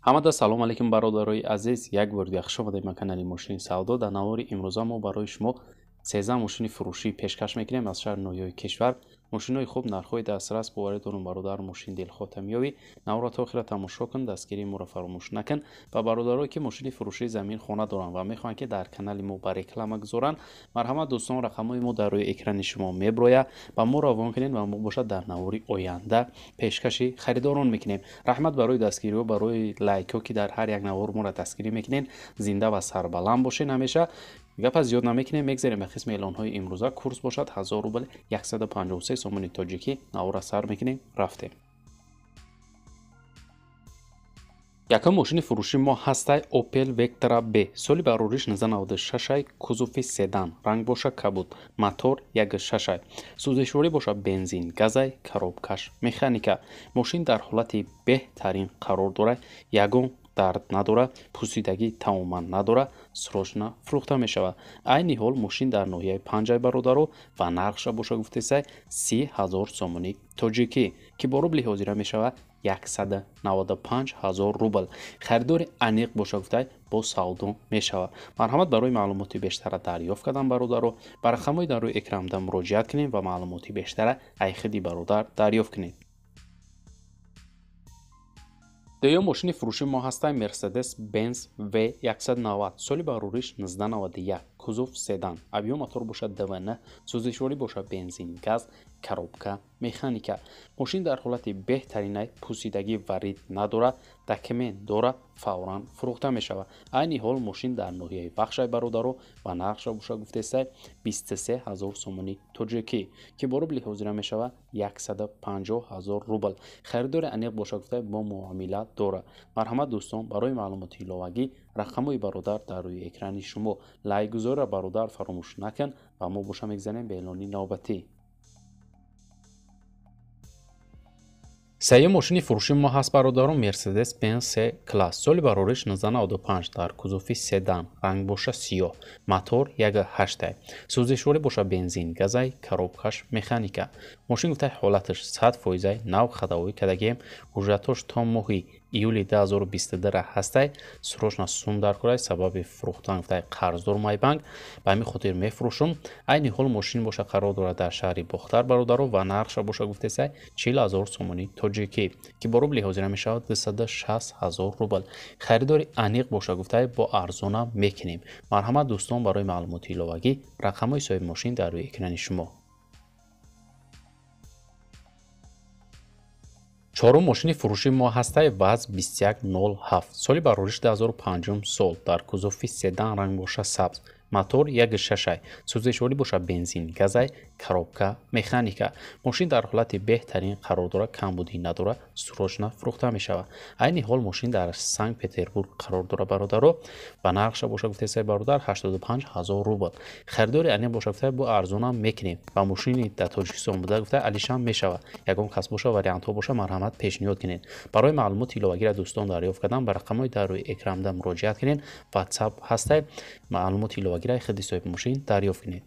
ҳамада салом алайкум бародарои азиз, як бор дигар хуш омадед ба канали Мошинои Савдо. Дар навори имрӯза мо барои шумо 13 мошини фурушӣ пешкаш мекунем аз шаҳри ноҳияи кишвар. Мошинои хуб, нархҳои дастрас боваридорум бародар мошин дилхотамиёвӣ. Навро то охира тамошо кун, дастгирии моро фаромуш накун. Ба бародарое ки мошини фурушии замин хона доранд ва мехоҳанд ки дар канали мо ба реклама гузоранд, марҳамат дӯстон, ракамои мо дар рӯи экрани шумо меброяд. Ба мо равон кунед ва мо бошад дар навори оянда пешкаши харидорон мекунем. раҳмат барои дастгириҳо, барои лайкҳо ки дар ҳар як навор моро дастгирӣ мекунед. Зинда ва сарбаланд бошед ҳамеша. гапа зиёд намекунем, мегзарем ба қисми эълонҳои имрӯза. Курс бошад 1000 рубл 153 сомони тоҷикӣ. навора сар мекунем, рафтем. якум мошини фуруши мо ҳастай Opel Vectra B. соли барориш 1996, кузуфи седан, ранг боша кабуд, мотор 1.6, сӯзишворӣ боша бензин, газай, коробкаш механика. мошин дар ҳолати беҳтарин қарор дорад, ягон дард надора, пусидагӣ тамоман надора, срочна фурӯхта мешавад. айни ҳол мошин дар ноҳияи панҷаи бародаро ва нархша боша гуфтесай 30 000 сомони тоҷикӣ, ки бо рубли ҳозира мешавад 195 000 рубл. харидори аниқ боша гуфтай бо савдо мешавад. марҳамат барои маълумоти бештара дарёфт кардан бародаро ба рақамои дар рӯи экранда муроҷиат кунед ва маълумоти бештара айхиди бародар дарёфт кунед. дуюм мошини фуруши мо ҳастай Mercedes-Benz V190, соли барориш 1991, кузуф седан, объем мотор бошад DW, сӯзишворӣ бошад бензин, газ, коробка механика. мошин дар ҳолати беҳтаринай, пусидагӣ варид надорад, документ дорад, фавран фурӯхта мешавад. айни ҳол мошин дар ноҳияи бахшай бародаро ва нархша боша гуфтесай 23 000 сомони тоҷикӣ, ки бо рубли ҳозира мешавад 150 000 рубл. харидори аниқ боша гуфтай бо муомила дорад. марҳамат дӯстон, барои маълумоти иловагӣ рақамои бародар дар рӯи экрани шумо. лайкгузориро бародар фаромӯш накун ва мо боша мегзарем ба эълони навбатӣ. сеюм мошини фуруши мо ҳаст бародарон Mercedes-Benz C-Class, соли барориш 1995, дар кузуфи седан, ранг боша сиёҳ, мотор 1.8, сӯзишворӣ боша бензин, газай, коробкаш механика. мошин гуфтай ҳолаташ 100% нав хадавоӣ кардагием. ҳуҷҷатош то моҳи июли 2022 ҳастай, срочна сум дар кораи сабаби фурӯхтан гуфтай қарздор майбанк, ба ҳамин хотир мефурӯшум. айни ҳол мошин боша қарор дорад дар шаҳри бохтар бародаро ва нархша боша гуфтесай 40 000 сомони тоҷикӣ, ки бо рубли ҳозира мешавад 260 000 рубл. харидори аниқ боша гуфтай бо арзона мекунем. марҳамат дӯстон, барои маълумоти иловагӣ рақамои соҳиби мошин дар рӯи экрани шумо. чорум мошини фуруши мо ҳастай ВАЗ 2107, соли барориш 2005 сол, дар кузуфи седан, ранг боша сабз, мотор 1.6, сӯзишворӣ боша бензин, газай, коробка механика. мошин дар ҳолати беҳтарин қарор дорад, камбудӣ надорад, срочна фурӯхта мешавад. айни ҳол мошин дар Санкт Петербург қарор дорад бародаро ва нархша боша гуфтесай бародар 85 000 рубл. харидори аниқ боша гуфтай бо арзонам мекунем ва мошини дар Тоҷикистон буда гуфтай алишам мешавад. ягон кас боша, вариантҳо боша, марҳамат пешниҳод кунед. барои маълумоти иловагиро дӯстон дарёфт кардан ба рақамои дар рӯи экранда муроҷиат кунед. Ватсапп ҳастай, маълумоти иловагиро айхиди соҳиби мошин дарёфт кунед.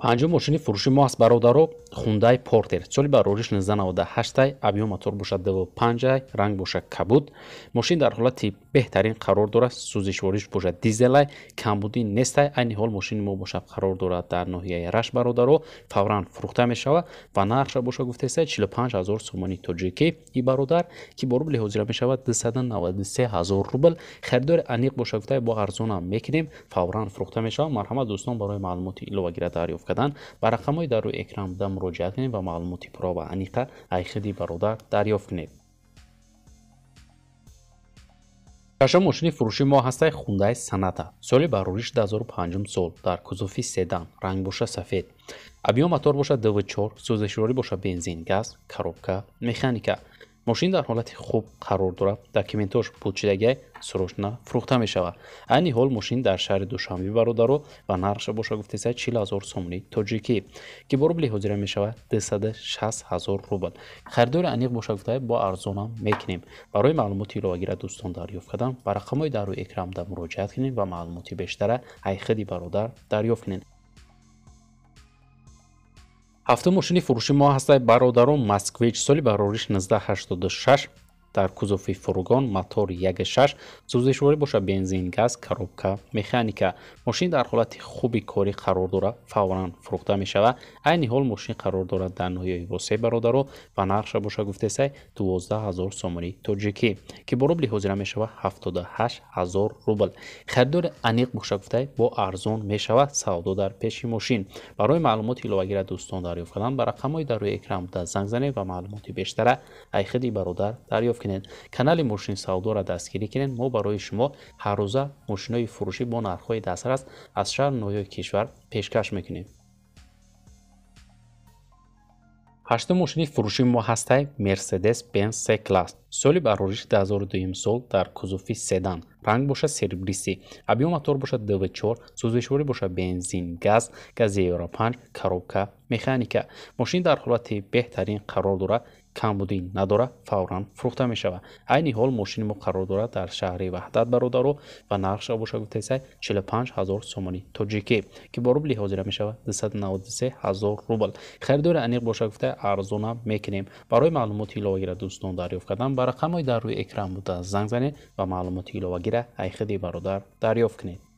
панҷум мошини фуруши мо ҳаст бародаро Hunday Porter, соли барориш 1998, объем мотор бошад W124, ранг боша кабуд. мошин дар ҳолати беҳтарин қарор дорад, сӯзишвориш бошад дизелай, камбудӣ нестай. айни ҳол мошини мо бошад қарор дорад дар ноҳияи Раш бародаро, фавран фурӯхта мешавад ва нархша боша гуфтесай 45 000 сомони тоҷикӣ, и бародар, ки бо рубли ҳозира мешавад 293 000 рубл. харидори аниқ боша гуфтай бо арзонам мекунем, фавран фурӯхта мешавад. марҳамат дӯстон, барои маълумоти иловагиро дарёфт кардан ба рақамои дар рӯи экран буда муроҷиат кунед ва маълумоти пурро ва аниқа айхиди бародар дарёфт кунед. шашум мошини фуруши мо ҳастай Hunday Sonata, соли барориш 2005 сол, дар кузуфи седан, ранг боша сафед, объем мотор боша W4, сӯзишворӣ боша бензин, газ, коробка механика. мошин дар ҳолати хуб қарор дорад, документош пӯчидагиай, срочна фурӯхта мешавад. айни ҳол мошин дар шаҳри Душанбе бародаро ва нархша боша гуфтесай 40 000 сомони тоҷикӣ, ки бо рубли ҳозира мешавад 260 000 рубл. харидори аниқ боша гуфтай бо арзонам мекунем. барои маълумоти иловагиро дӯстон дарёфт кардан ба рақамои дар рӯи экранда муроҷиат кунед ва маълумоти бештара айхиди бародар дарёфт кунед. ҳафтум мошини фуруши мо ҳастай бародаро москвич соли барориш 1986 дар кузофи фургон мотор 1.6 сӯзишворӣ боша бензин газ коробка механика мошин дар ҳолати хуби корӣ қарор дорад фавран фурӯхта мешавад айни ҳол мошин қарор дорад дар ноҳияи восеи бародаро ва нархша боша гуфтесай 12000 сомонӣ тоҷикӣ ки бо рубли ҳозира мешавад 78000 рубл харидори аниқ боша гуфтай бо арзон мешавад савдо дар пеши мошин барои маълумоти иловагира дӯстон дарёфт кардан ба рақамои дар рӯи экран буда занг занед ва маълумоти бештара айхиди бародар дарёфт کنید. کانال ماشین سودا را دستگیری کنید. ما برای شما هر روزه ماشین‌های فروشی با نرخ‌های دسترس از شهر نویای کشور پیشکش میکنیم. هشتم ماشین فروشی ما هسته مرسدس بنز سی کلاس. سالی بارورش 2002 سال در کوزوفی سدان. رنگ باشه سربریسی. ابیوم موتور باشه W124. سوزشوری باشه بنزین، گاز یورو 5، کاروبکا، مکانیکا. ماشین در حالت بهترین قرار داره. کمبودی نداره فوراً فروخته می شود. عین حال ماشین ما قرار دارد در شهر وحدت برادرو و نرخش باشه گفته 45000 سومانی توجیکی که با روبل حاضر می شود 293000 روبل. خریدار انیق باشه گفته ارزون میکنیم. برای معلومات ایلاوگیره دوستان دریافت کردن بر رقم‌های در روی اکران بوده زنگ زنید و معلومات ایلاوگیره ایخدی برادر دریافت کنید.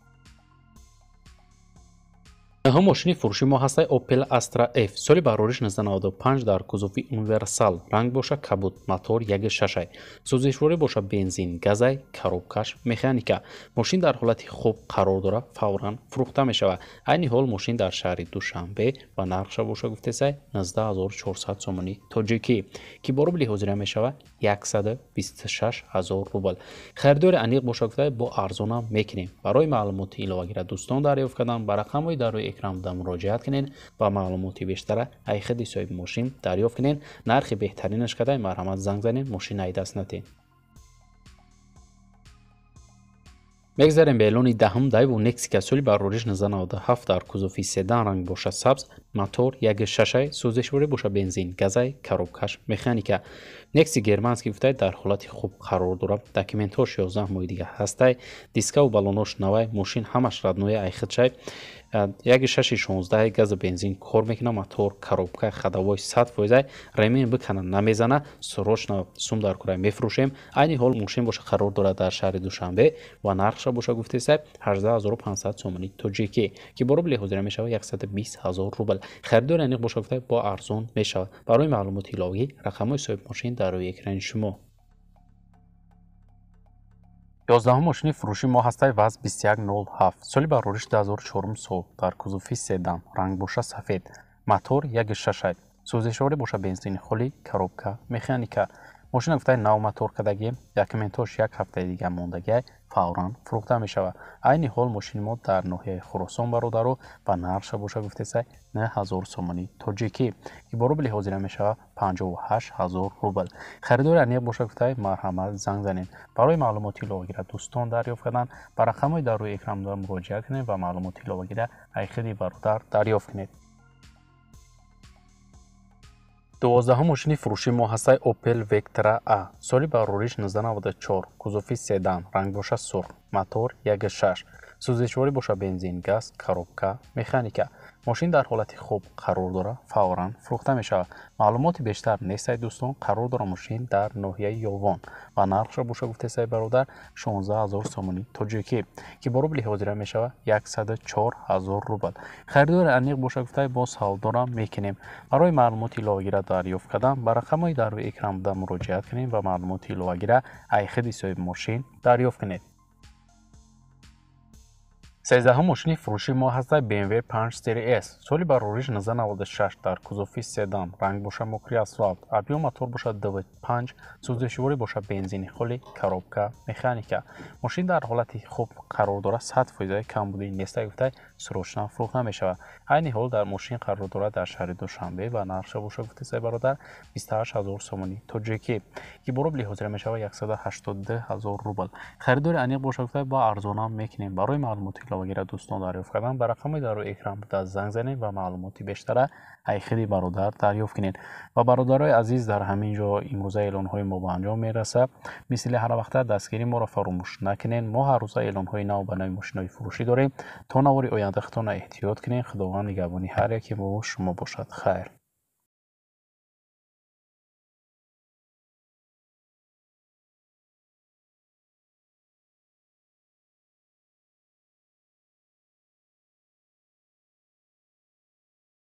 هم ماشین فروشی ما هسته اوپل استرا اف سالی بارورش 1995 در کوزوفی اونیورسال رنگ باشه کبود موتور 1.6 سوزشوری باشه بنزین گازای کاروبکاش مکانیکا ماشین در حالت خوب قرار داره فوراً فروخته می شود عین حال ماشین در شهر دوشنبه و نرخش باشه گفته سه 19400 سومانی توجیکی که با روبل حاضر می شود 126000 روبل خریدار انیق باشه گفته با ارزون میکنیم برای معلومات ایلاوگیره دوستان دریافت کردن بر رقم‌های در روی اکران بوده مراجعت کنین و معلوماتی بیشتر ایخدی صاحب ماشین دریافت کنین نرخ بهترینش کده مرحمت زنگ زنین ماشین ای دست نتین. میگذاریم به اعلان دهم دایو نکسیا سالی بارورش 1997 در کوزوفی سدان رنگ باشه سبز موتور 1.6 سوزشوری باشه بنزین گازای کاروبکاش مکانیکا نکسی گرمانسکی گفته در حالت خوب قرار داره داکیومنتاش 11 ماه دیگه هسته دیسکا و بالوناش نوای ماشین همش ردنوی ایخدشای 1.616 گاز بنزین کار میکنه موتور کاروبکا خداوای 100% ремень بکنه نمیزنه سروشنا سوم در کره میفروشیم عین حال ماشین باشه قرار داره در شهر دوشنبه و نرخش باشه گفته سه 18500 سومانی توجیکی که با روبل حاضر میشه 120000 روبل خریدار انیق باشه گفته با ارزون میشه برای معلومات ایلاوی رقمای صاحب ماشین در روی اکران شما 11 ماشین فروشی ما هسته وز 2107 سالی بارورش 2004 سال در کوزوفی سدان رنگ باشه سفید موتور 1.6 سوزشوری باشه بنزین خالی کاروبکا مکانیکا ماشین گفته نو موتور کدگی داکیومنتاش یک هفته دیگه موندگی فوراً فروخته می شود عین حال ماشین ما در ناحیه خراسان برادرو و نرخش باشه گفته سه 9000 سومانی توجیکی که با روبل حاضر می شود 58000 روبل خریدار انیق باشه گفته مرحمت زنگ زنید برای معلومات ایلاوگیره دوستان دریافت کردن بر رقم‌های در روی اکران بوده مراجعه کنید و معلومات ایلاوگیره ایخدی برادر دریافت کنید 12 ماشین فروشی ما هسته اوپل وکترا ا سالی بارورش 1994 کوزوفی سدان رنگ باشه سرخ موتور 1.6 سوزشوری باشه بنزین گاز کاروبکا مکانیکا ماشین در حالت خوب قرار داره فوراً فروخته می شود معلومات بیشتر نیست دوستان قرار داره ماشین در ناحیه یووان و نرخش باشه گفته سه برادر 16000 سومانی توجیکی که با روبل حاضر می شود 104000 روبل خریدار انیق باشه گفته با سودا میکنیم برای معلومات ایلاوگیره دریافت کردن بر رقم‌های در روی اکران بوده مراجعت کنید و معلومات ایلاوگیره ایخدی صاحب ماشین دریافت کنید 13 ماشین فروشی ما هسته BMW 5 سری S سالی بارورش 1996 در کوزوفی سدان رنگ باشه مکری اسفالت ابیوم موتور باشه W5 سوزشوری باشه بنزین خالی کاروبکا مکانیکا ماشین در حالت خوب قرار داره 100% کمبودی نیست گفته سروشنا فروخته می شود عین حال در ماشین قرار داره در شهر دوشنبه و نرخش باشه گفته سه برادر 28000 سومانی توجیکی که با روبل حاضر می شود 180000 روبل خریدار انیق باشه گفته با ارزون میکنیم برای معلومات وغیره دوستان دریافت کردن بر رقم‌های در روی اکران بوده زنگ زنید و معلوماتی بیشتر ایخدی برادر دریافت کنید و برادرای عزیز در همین جا امروزه اعلان‌های ما به انجام میرسه مثل هر وقت دستگیری ما را فراموش نکنید ما هر روز اعلان‌های نو به نام ماشین‌های فروشی داریم تا نواری آینده خودتان احتیاط کنید خداوند نگهبان هر یک ما شما باشد خیر